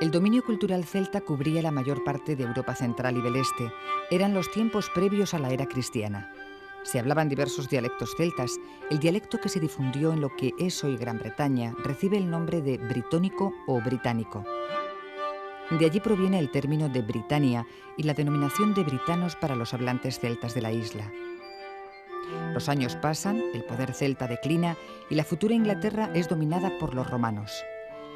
El dominio cultural celta cubría la mayor parte de Europa central y del este. Eran los tiempos previos a la era cristiana. Se hablaban diversos dialectos celtas. El dialecto que se difundió en lo que es hoy Gran Bretaña recibe el nombre de britónico o británico. De allí proviene el término de Britania y la denominación de britanos para los hablantes celtas de la isla. Los años pasan, el poder celta declina y la futura Inglaterra es dominada por los romanos.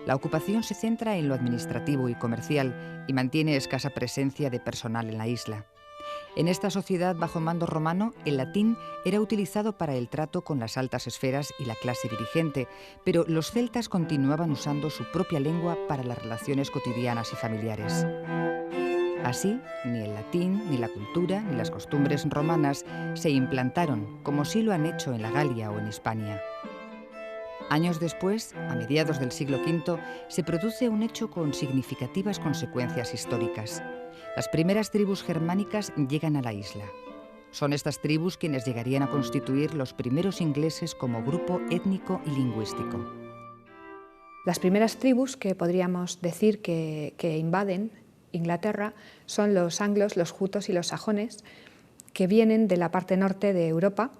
La ocupación se centra en lo administrativo y comercial y mantiene escasa presencia de personal en la isla. En esta sociedad bajo mando romano, el latín era utilizado para el trato con las altas esferas y la clase dirigente, pero los celtas continuaban usando su propia lengua para las relaciones cotidianas y familiares. Así, ni el latín, ni la cultura, ni las costumbres romanas se implantaron, como sí lo han hecho en la Galia o en Hispania. Años después, a mediados del siglo V, se produce un hecho con significativas consecuencias históricas. Las primeras tribus germánicas llegan a la isla. Son estas tribus quienes llegarían a constituir los primeros ingleses como grupo étnico y lingüístico. Las primeras tribus que podríamos decir que invaden Inglaterra son los anglos, los jutos y los sajones, que vienen de la parte norte de Europa,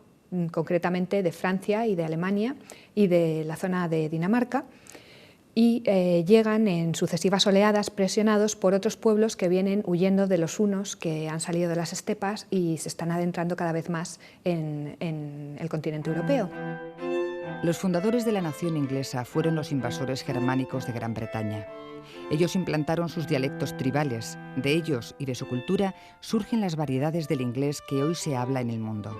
concretamente de Francia y de Alemania y de la zona de Dinamarca, y llegan en sucesivas oleadas presionados por otros pueblos que vienen huyendo de los hunos que han salido de las estepas y se están adentrando cada vez más en el continente europeo. Los fundadores de la nación inglesa fueron los invasores germánicos de Gran Bretaña. Ellos implantaron sus dialectos tribales. De ellos y de su cultura surgen las variedades del inglés que hoy se habla en el mundo.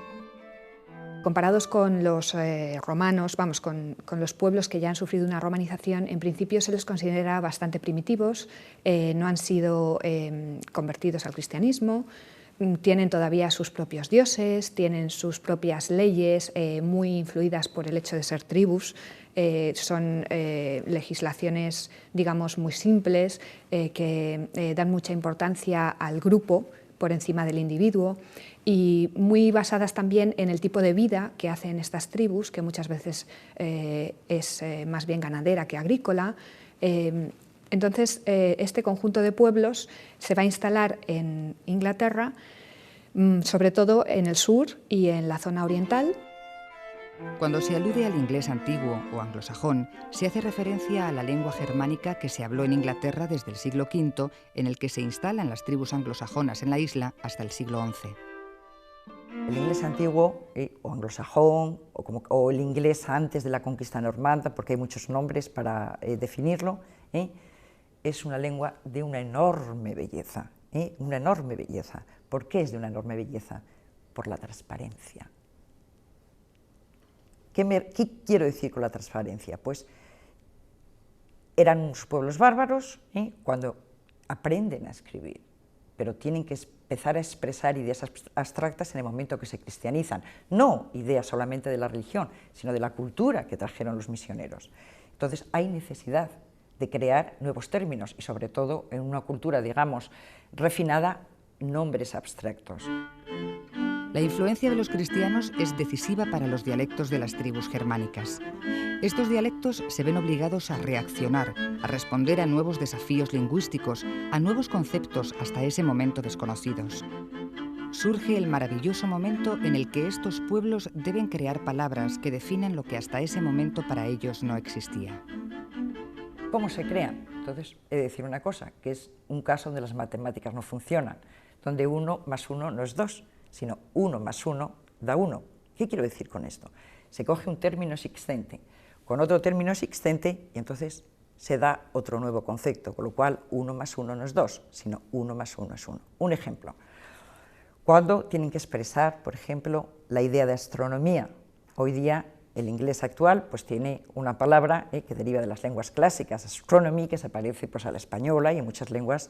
Comparados con los romanos, con los pueblos que ya han sufrido una romanización, en principio se les considera bastante primitivos, no han sido convertidos al cristianismo, tienen todavía sus propios dioses, tienen sus propias leyes muy influidas por el hecho de ser tribus, son legislaciones, digamos, muy simples, que dan mucha importancia al grupo por encima del individuo, y muy basadas también en el tipo de vida que hacen estas tribus, que muchas veces es más bien ganadera que agrícola. Entonces, este conjunto de pueblos se va a instalar en Inglaterra, sobre todo en el sur y en la zona oriental. Cuando se alude al inglés antiguo o anglosajón, se hace referencia a la lengua germánica que se habló en Inglaterra desde el siglo V, en el que se instalan las tribus anglosajonas en la isla hasta el siglo XI. El inglés antiguo o anglosajón o el inglés antes de la conquista normanda, porque hay muchos nombres para definirlo, es una lengua de una enorme belleza, una enorme belleza. ¿Por qué es de una enorme belleza? Por la transparencia. ¿Qué quiero decir con la transparencia? Pues eran unos pueblos bárbaros cuando aprenden a escribir, pero tienen que empezar a expresar ideas abstractas en el momento que se cristianizan, no ideas solamente de la religión, sino de la cultura que trajeron los misioneros. Entonces hay necesidad de crear nuevos términos y sobre todo en una cultura, digamos, refinada, nombres abstractos. La influencia de los cristianos es decisiva para los dialectos de las tribus germánicas. Estos dialectos se ven obligados a reaccionar, a responder a nuevos desafíos lingüísticos, a nuevos conceptos hasta ese momento desconocidos. Surge el maravilloso momento en el que estos pueblos deben crear palabras que definan lo que hasta ese momento para ellos no existía. ¿Cómo se crean? Entonces, he de decir una cosa, que es un caso donde las matemáticas no funcionan, donde 1 más 1 no es 2, sino 1 más 1 da 1. ¿Qué quiero decir con esto? Se coge un término existente con otro término existente y entonces se da otro nuevo concepto, con lo cual 1 más 1 no es 2, sino 1 más 1 es 1. Un ejemplo, cuando tienen que expresar, por ejemplo, la idea de astronomía. Hoy día el inglés actual pues, tiene una palabra que deriva de las lenguas clásicas, astronomy, que se parece pues, a la española y en muchas lenguas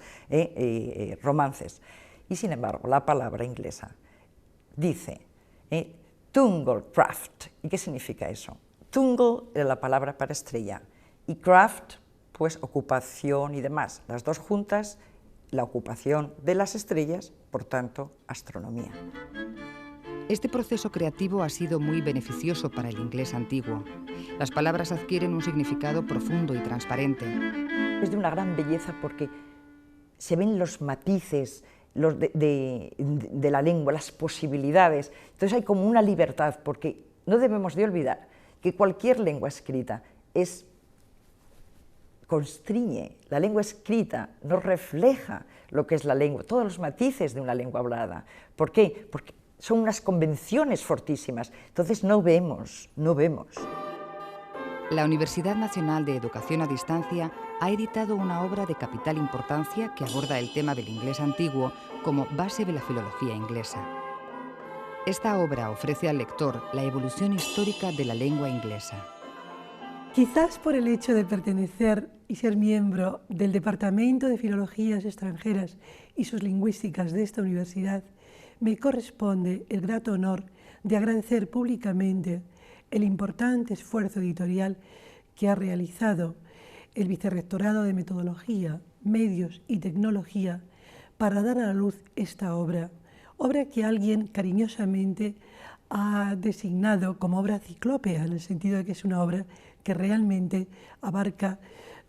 romances. Y sin embargo, la palabra inglesa dice Tunglecraft. ¿Y qué significa eso? Tungle era la palabra para estrella y craft, pues ocupación y demás. Las dos juntas, la ocupación de las estrellas, por tanto, astronomía. Este proceso creativo ha sido muy beneficioso para el inglés antiguo. Las palabras adquieren un significado profundo y transparente. Es de una gran belleza porque se ven los matices de la lengua, las posibilidades. Entonces hay como una libertad, porque no debemos de olvidar que cualquier lengua escrita constriñe, la lengua escrita no refleja lo que es la lengua, todos los matices de una lengua hablada. ¿Por qué? Porque son unas convenciones fortísimas, entonces no vemos. La Universidad Nacional de Educación a Distancia ha editado una obra de capital importancia que aborda el tema del inglés antiguo como base de la filología inglesa. Esta obra ofrece al lector la evolución histórica de la lengua inglesa. Quizás por el hecho de pertenecer y ser miembro del Departamento de Filologías Extranjeras y Soslingüísticas de esta universidad, me corresponde el grato honor de agradecer públicamente el importante esfuerzo editorial que ha realizado el Vicerrectorado de Metodología, Medios y Tecnología para dar a la luz esta obra que alguien cariñosamente ha designado como obra ciclópea, en el sentido de que es una obra que realmente abarca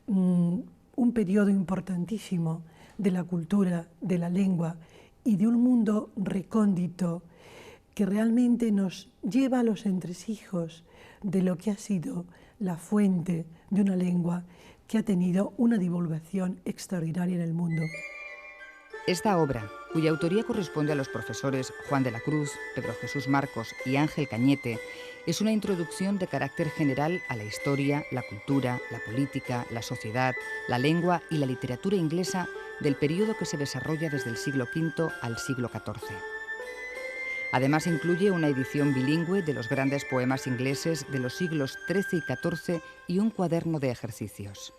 un periodo importantísimo de la cultura, de la lengua y de un mundo recóndito que realmente nos lleva a los entresijos de lo que ha sido la fuente de una lengua que ha tenido una divulgación extraordinaria en el mundo. Esta obra, cuya autoría corresponde a los profesores Juan de la Cruz, Pedro Jesús Marcos y Ángel Cañete, es una introducción de carácter general a la historia, la cultura, la política, la sociedad, la lengua y la literatura inglesa del periodo que se desarrolla desde el siglo V al siglo XIV. Además incluye una edición bilingüe de los grandes poemas ingleses de los siglos XIII y XIV y un cuaderno de ejercicios.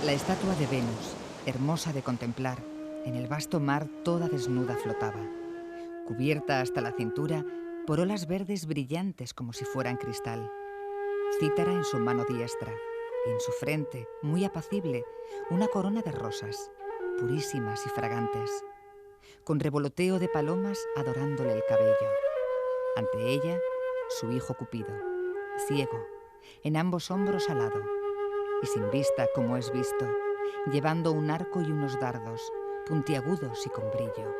La estatua de Venus, hermosa de contemplar, en el vasto mar toda desnuda flotaba, cubierta hasta la cintura por olas verdes brillantes como si fueran cristal. Cítara en su mano diestra, y en su frente, muy apacible, una corona de rosas, purísimas y fragantes, con revoloteo de palomas adorándole el cabello. Ante ella, su hijo Cupido, ciego, en ambos hombros alado, y sin vista como es visto, llevando un arco y unos dardos, puntiagudos y con brillo.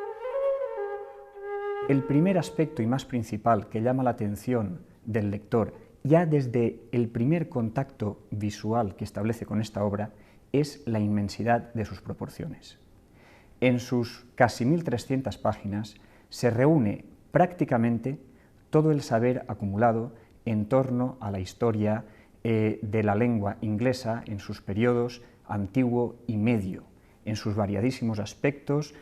El primer aspecto y más principal que llama la atención del lector, ya desde el primer contacto visual que establece con esta obra, es la inmensidad de sus proporciones. En sus casi 1300 páginas se reúne prácticamente todo el saber acumulado en torno a la historia de la lengua inglesa en sus periodos antiguo y medio, en sus variadísimos aspectos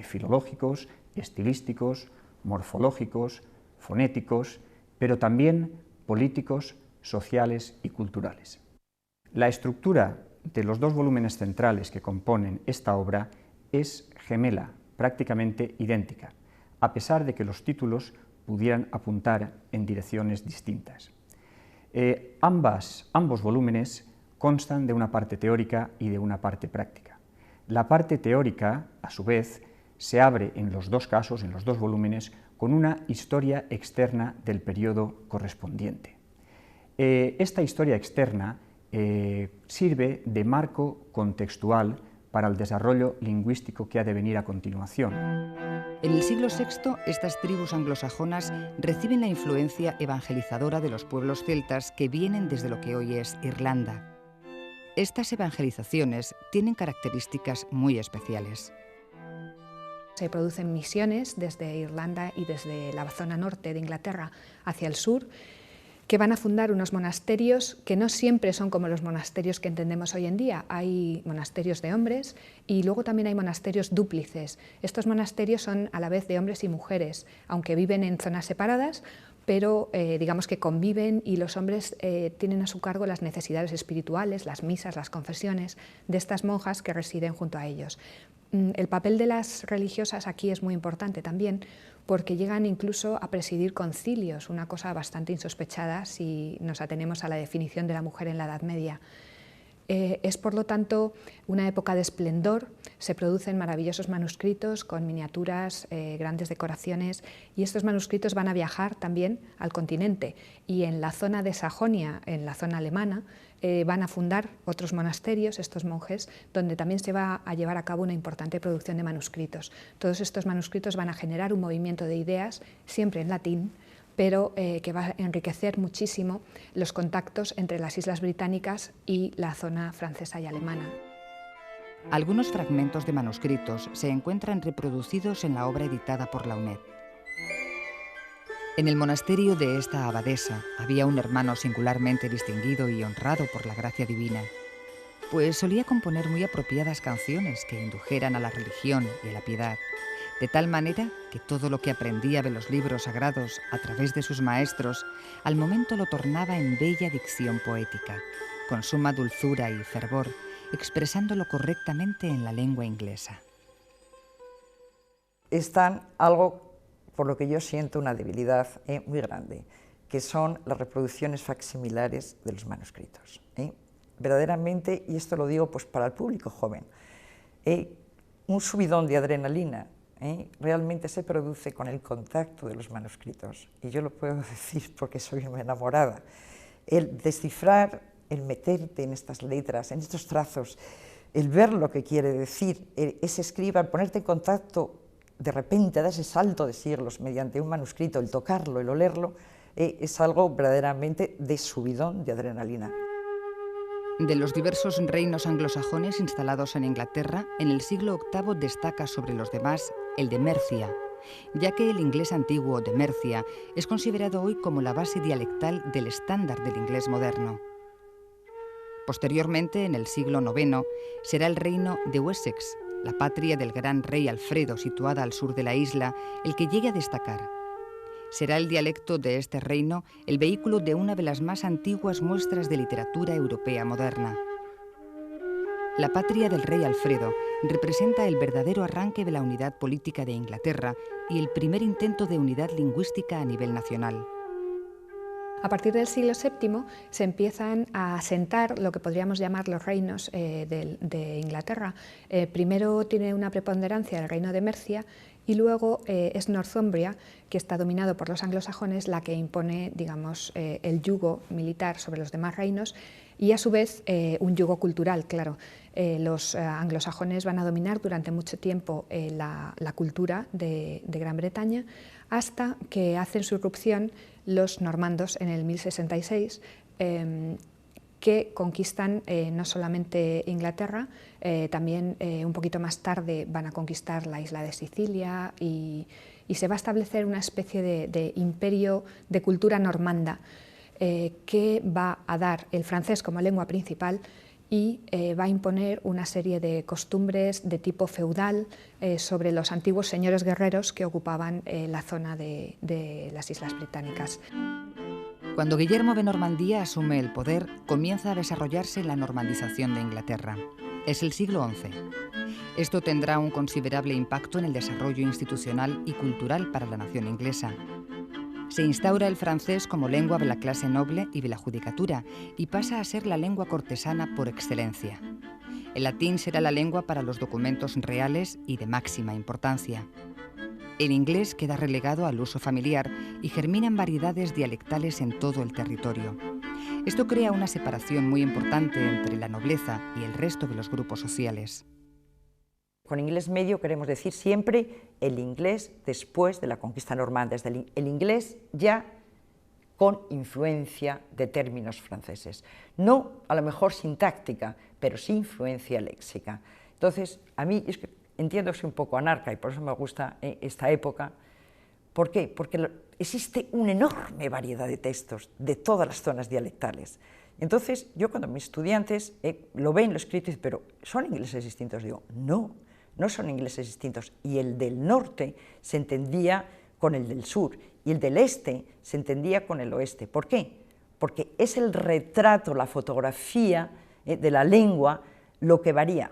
filológicos, estilísticos, morfológicos, fonéticos, pero también políticos, sociales y culturales. La estructura de los dos volúmenes centrales que componen esta obra es gemela, prácticamente idéntica, a pesar de que los títulos pudieran apuntar en direcciones distintas. Ambos volúmenes constan de una parte teórica y de una parte práctica. La parte teórica, a su vez, se abre en los dos casos, en los dos volúmenes, con una historia externa del periodo correspondiente. Esta historia externa sirve de marco contextual para el desarrollo lingüístico que ha de venir a continuación. En el siglo VI, estas tribus anglosajonas reciben la influencia evangelizadora de los pueblos celtas que vienen desde lo que hoy es Irlanda. Estas evangelizaciones tienen características muy especiales. Se producen misiones desde Irlanda y desde la zona norte de Inglaterra hacia el sur, que van a fundar unos monasterios que no siempre son como los monasterios que entendemos hoy en día. Hay monasterios de hombres y luego también hay monasterios dúplices. Estos monasterios son a la vez de hombres y mujeres, aunque viven en zonas separadas, pero digamos que conviven y los hombres tienen a su cargo las necesidades espirituales, las misas, las confesiones de estas monjas que residen junto a ellos. El papel de las religiosas aquí es muy importante también, porque llegan incluso a presidir concilios, una cosa bastante insospechada si nos atenemos a la definición de la mujer en la Edad Media. Es, por lo tanto, una época de esplendor. Se producen maravillosos manuscritos con miniaturas, grandes decoraciones, y estos manuscritos van a viajar también al continente. Y en la zona de Sajonia, en la zona alemana, van a fundar otros monasterios, estos monjes, donde también se va a llevar a cabo una importante producción de manuscritos. Todos estos manuscritos van a generar un movimiento de ideas, siempre en latín, pero que va a enriquecer muchísimo los contactos entre las Islas Británicas y la zona francesa y alemana. Algunos fragmentos de manuscritos se encuentran reproducidos en la obra editada por la UNED. En el monasterio de esta abadesa había un hermano singularmente distinguido y honrado por la gracia divina, pues solía componer muy apropiadas canciones que indujeran a la religión y a la piedad, de tal manera que todo lo que aprendía de los libros sagrados a través de sus maestros, al momento lo tornaba en bella dicción poética, con suma dulzura y fervor, expresándolo correctamente en la lengua inglesa. Están algo por lo que yo siento una debilidad muy grande, que son las reproducciones facsimilares de los manuscritos. Verdaderamente, y esto lo digo pues para el público joven, un subidón de adrenalina realmente se produce con el contacto de los manuscritos, y yo lo puedo decir porque soy una enamorada. El descifrar, el meterte en estas letras, en estos trazos, el ver lo que quiere decir ese escriba, el ponerte en contacto de repente, dar ese salto de siglos mediante un manuscrito, el tocarlo, el olerlo, es algo verdaderamente de subidón de adrenalina. De los diversos reinos anglosajones instalados en Inglaterra, en el siglo VIII destaca sobre los demás el de Mercia, ya que el inglés antiguo de Mercia es considerado hoy como la base dialectal del estándar del inglés moderno. Posteriormente, en el siglo IX, será el reino de Wessex, la patria del gran rey Alfredo, situada al sur de la isla, el que llegue a destacar. Será el dialecto de este reino el vehículo de una de las más antiguas muestras de literatura europea moderna. La patria del rey Alfredo representa el verdadero arranque de la unidad política de Inglaterra y el primer intento de unidad lingüística a nivel nacional. A partir del siglo VII se empiezan a asentar lo que podríamos llamar los reinos de Inglaterra. Primero tiene una preponderancia el reino de Mercia y luego es Northumbria, que está dominado por los anglosajones, la que impone, digamos, el yugo militar sobre los demás reinos y a su vez un yugo cultural, claro. Los anglosajones van a dominar durante mucho tiempo la cultura de Gran Bretaña hasta que hacen su irrupción los normandos en el 1066, que conquistan no solamente Inglaterra, también un poquito más tarde van a conquistar la isla de Sicilia y se va a establecer una especie de imperio de cultura normanda que va a dar el francés como lengua principal y va a imponer una serie de costumbres de tipo feudal sobre los antiguos señores guerreros que ocupaban la zona de las Islas Británicas. Cuando Guillermo de Normandía asume el poder, comienza a desarrollarse la normandización de Inglaterra. Es el siglo XI. Esto tendrá un considerable impacto en el desarrollo institucional y cultural para la nación inglesa. Se instaura el francés como lengua de la clase noble y de la judicatura y pasa a ser la lengua cortesana por excelencia. El latín será la lengua para los documentos reales y de máxima importancia. El inglés queda relegado al uso familiar y germinan variedades dialectales en todo el territorio. Esto crea una separación muy importante entre la nobleza y el resto de los grupos sociales. Con inglés medio queremos decir siempre el inglés después de la conquista normanda, es el inglés ya con influencia de términos franceses. No a lo mejor sintáctica, pero sí influencia léxica. Entonces, a mí es que entiendo que soy un poco anarca y por eso me gusta esta época. ¿Por qué? Porque existe una enorme variedad de textos de todas las zonas dialectales. Entonces, yo cuando mis estudiantes lo ven, lo escrito, y dicen, pero ¿son ingleses distintos? Digo, no, no son ingleses distintos. Y el del norte se entendía con el del sur, y el del este se entendía con el oeste. ¿Por qué? Porque es el retrato, la fotografía de la lengua lo que varía.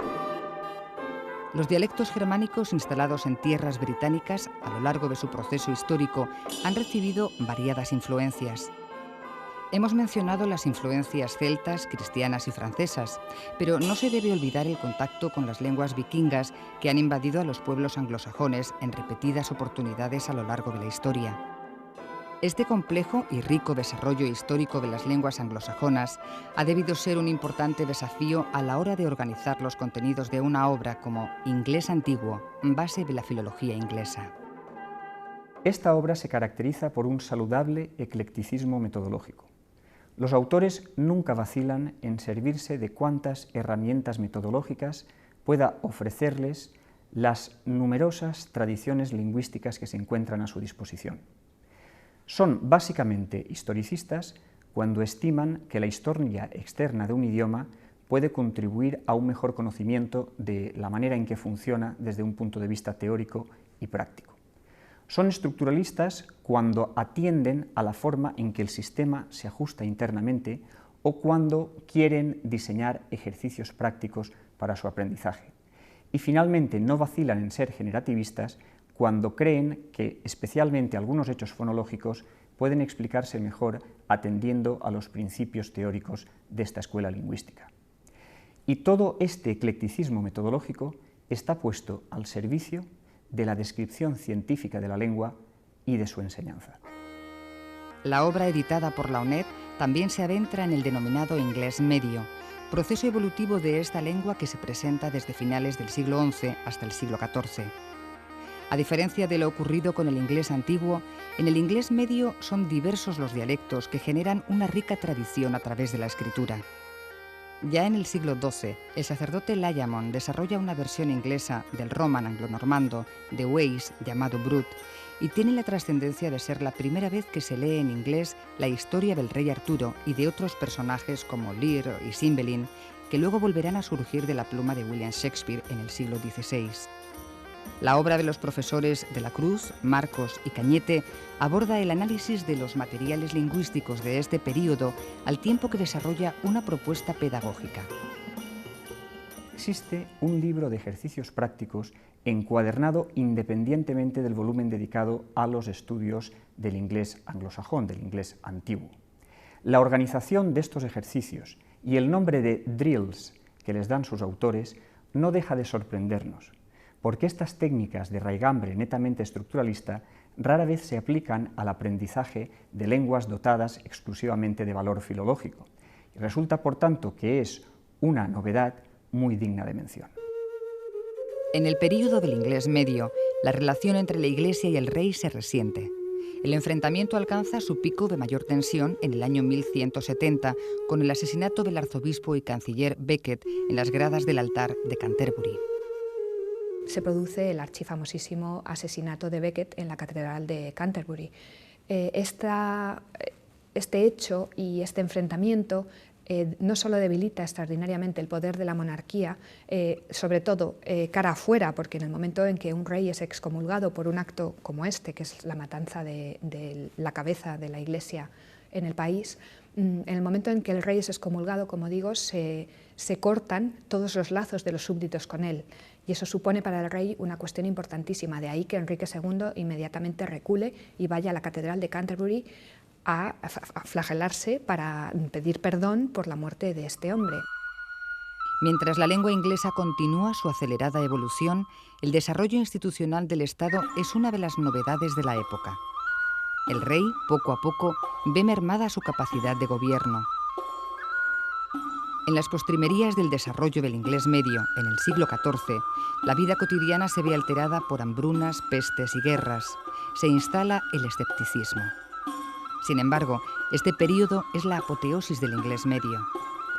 Los dialectos germánicos instalados en tierras británicas a lo largo de su proceso histórico han recibido variadas influencias. Hemos mencionado las influencias celtas, cristianas y francesas, pero no se debe olvidar el contacto con las lenguas vikingas que han invadido a los pueblos anglosajones en repetidas oportunidades a lo largo de la historia. Este complejo y rico desarrollo histórico de las lenguas anglosajonas ha debido ser un importante desafío a la hora de organizar los contenidos de una obra como Inglés Antiguo, base de la filología inglesa. Esta obra se caracteriza por un saludable eclecticismo metodológico. Los autores nunca vacilan en servirse de cuantas herramientas metodológicas pueda ofrecerles las numerosas tradiciones lingüísticas que se encuentran a su disposición. Son básicamente historicistas cuando estiman que la historia externa de un idioma puede contribuir a un mejor conocimiento de la manera en que funciona desde un punto de vista teórico y práctico. Son estructuralistas cuando atienden a la forma en que el sistema se ajusta internamente o cuando quieren diseñar ejercicios prácticos para su aprendizaje. Y finalmente no vacilan en ser generativistas cuando creen que especialmente algunos hechos fonológicos pueden explicarse mejor atendiendo a los principios teóricos de esta escuela lingüística. Y todo este eclecticismo metodológico está puesto al servicio de la descripción científica de la lengua y de su enseñanza. La obra editada por la UNED también se adentra en el denominado inglés medio, proceso evolutivo de esta lengua que se presenta desde finales del siglo XI hasta el siglo XIV. A diferencia de lo ocurrido con el inglés antiguo, en el inglés medio son diversos los dialectos que generan una rica tradición a través de la escritura. Ya en el siglo XII, el sacerdote Layamon desarrolla una versión inglesa del roman anglo-normando de Weiss llamado Brut y tiene la trascendencia de ser la primera vez que se lee en inglés la historia del rey Arturo y de otros personajes como Lear y Cymbeline, que luego volverán a surgir de la pluma de William Shakespeare en el siglo XVI. La obra de los profesores de la Cruz, Marcos y Cañete aborda el análisis de los materiales lingüísticos de este período al tiempo que desarrolla una propuesta pedagógica. Existe un libro de ejercicios prácticos encuadernado independientemente del volumen dedicado a los estudios del inglés anglosajón, del inglés antiguo. La organización de estos ejercicios y el nombre de drills que les dan sus autores no deja de sorprendernos, porque estas técnicas de raigambre netamente estructuralista rara vez se aplican al aprendizaje de lenguas dotadas exclusivamente de valor filológico. Y resulta, por tanto, que es una novedad muy digna de mención. En el período del inglés medio, la relación entre la Iglesia y el rey se resiente. El enfrentamiento alcanza su pico de mayor tensión en el año 1170, con el asesinato del arzobispo y canciller Becket en las gradas del altar de Canterbury. Se produce el archifamosísimo asesinato de Becket en la catedral de Canterbury. Este hecho y este enfrentamiento no solo debilita extraordinariamente el poder de la monarquía, sobre todo cara afuera, porque en el momento en que un rey es excomulgado por un acto como este, que es la matanza de la cabeza de la Iglesia en el país, en el momento en que el rey es excomulgado, como digo, se cortan todos los lazos de los súbditos con él. Y eso supone para el rey una cuestión importantísima. De ahí que Enrique II inmediatamente recule y vaya a la catedral de Canterbury a flagelarse para pedir perdón por la muerte de este hombre. Mientras la lengua inglesa continúa su acelerada evolución, el desarrollo institucional del Estado es una de las novedades de la época. El rey, poco a poco, ve mermada su capacidad de gobierno. En las postrimerías del desarrollo del inglés medio, en el siglo XIV, la vida cotidiana se ve alterada por hambrunas, pestes y guerras. Se instala el escepticismo. Sin embargo, este período es la apoteosis del inglés medio,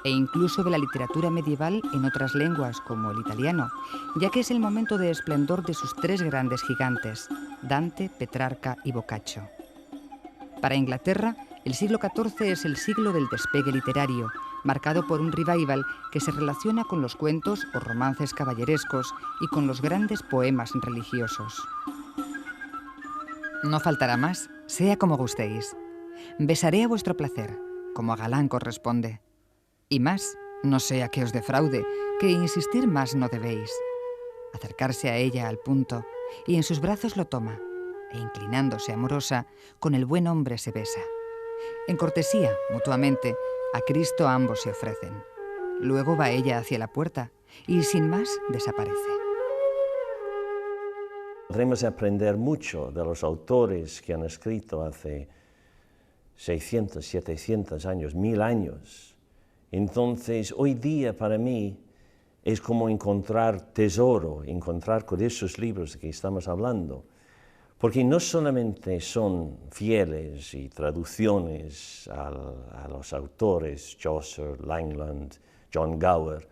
e incluso de la literatura medieval en otras lenguas, como el italiano, ya que es el momento de esplendor de sus tres grandes gigantes, Dante, Petrarca y Boccaccio. Para Inglaterra, el siglo XIV es el siglo del despegue literario, marcado por un revival que se relaciona con los cuentos o romances caballerescos y con los grandes poemas religiosos. No faltará más, sea como gustéis. Besaré a vuestro placer, como a galán corresponde. Y más, no sea que os defraude, que insistir más no debéis. Acercarse a ella al punto, y en sus brazos lo toma, e inclinándose amorosa, con el buen hombre se besa. En cortesía, mutuamente, a Cristo ambos se ofrecen. Luego va ella hacia la puerta y, sin más, desaparece. Podremos aprender mucho de los autores que han escrito hace 600, 700 años, 1000 años. Entonces, hoy día para mí es como encontrar tesoro, encontrar con esos libros de que estamos hablando. Porque no solamente son fieles y traducciones a los autores, Chaucer, Langland, John Gower,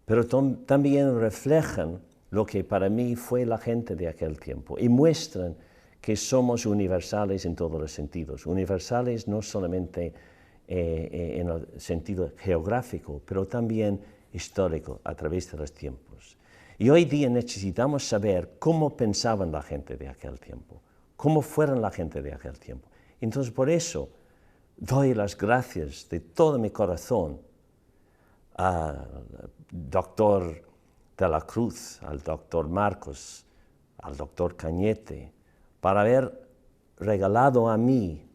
pero también reflejan lo que para mí fue la gente de aquel tiempo y muestran que somos universales en todos los sentidos. Universales no solamente en el sentido geográfico, pero también histórico, a través de los tiempos. Y hoy día necesitamos saber cómo pensaban la gente de aquel tiempo, cómo fueron la gente de aquel tiempo. Entonces, por eso doy las gracias de todo mi corazón al doctor de la Cruz, al doctor Marcos, al doctor Cañete, para haber regalado a mí,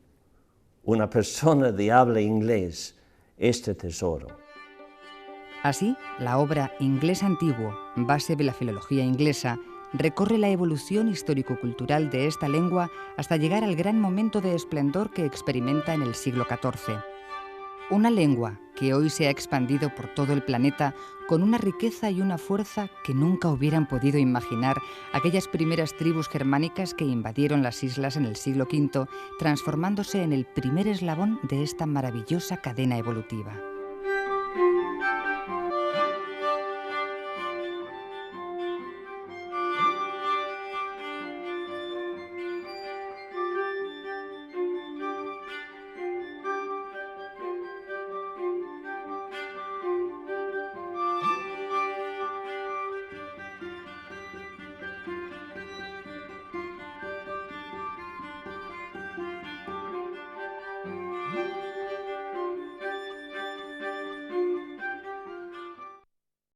una persona de habla inglés, este tesoro. Así, la obra Inglés Antiguo, base de la filología inglesa, recorre la evolución histórico-cultural de esta lengua hasta llegar al gran momento de esplendor que experimenta en el siglo XIV. Una lengua que hoy se ha expandido por todo el planeta con una riqueza y una fuerza que nunca hubieran podido imaginar aquellas primeras tribus germánicas que invadieron las islas en el siglo V, transformándose en el primer eslabón de esta maravillosa cadena evolutiva.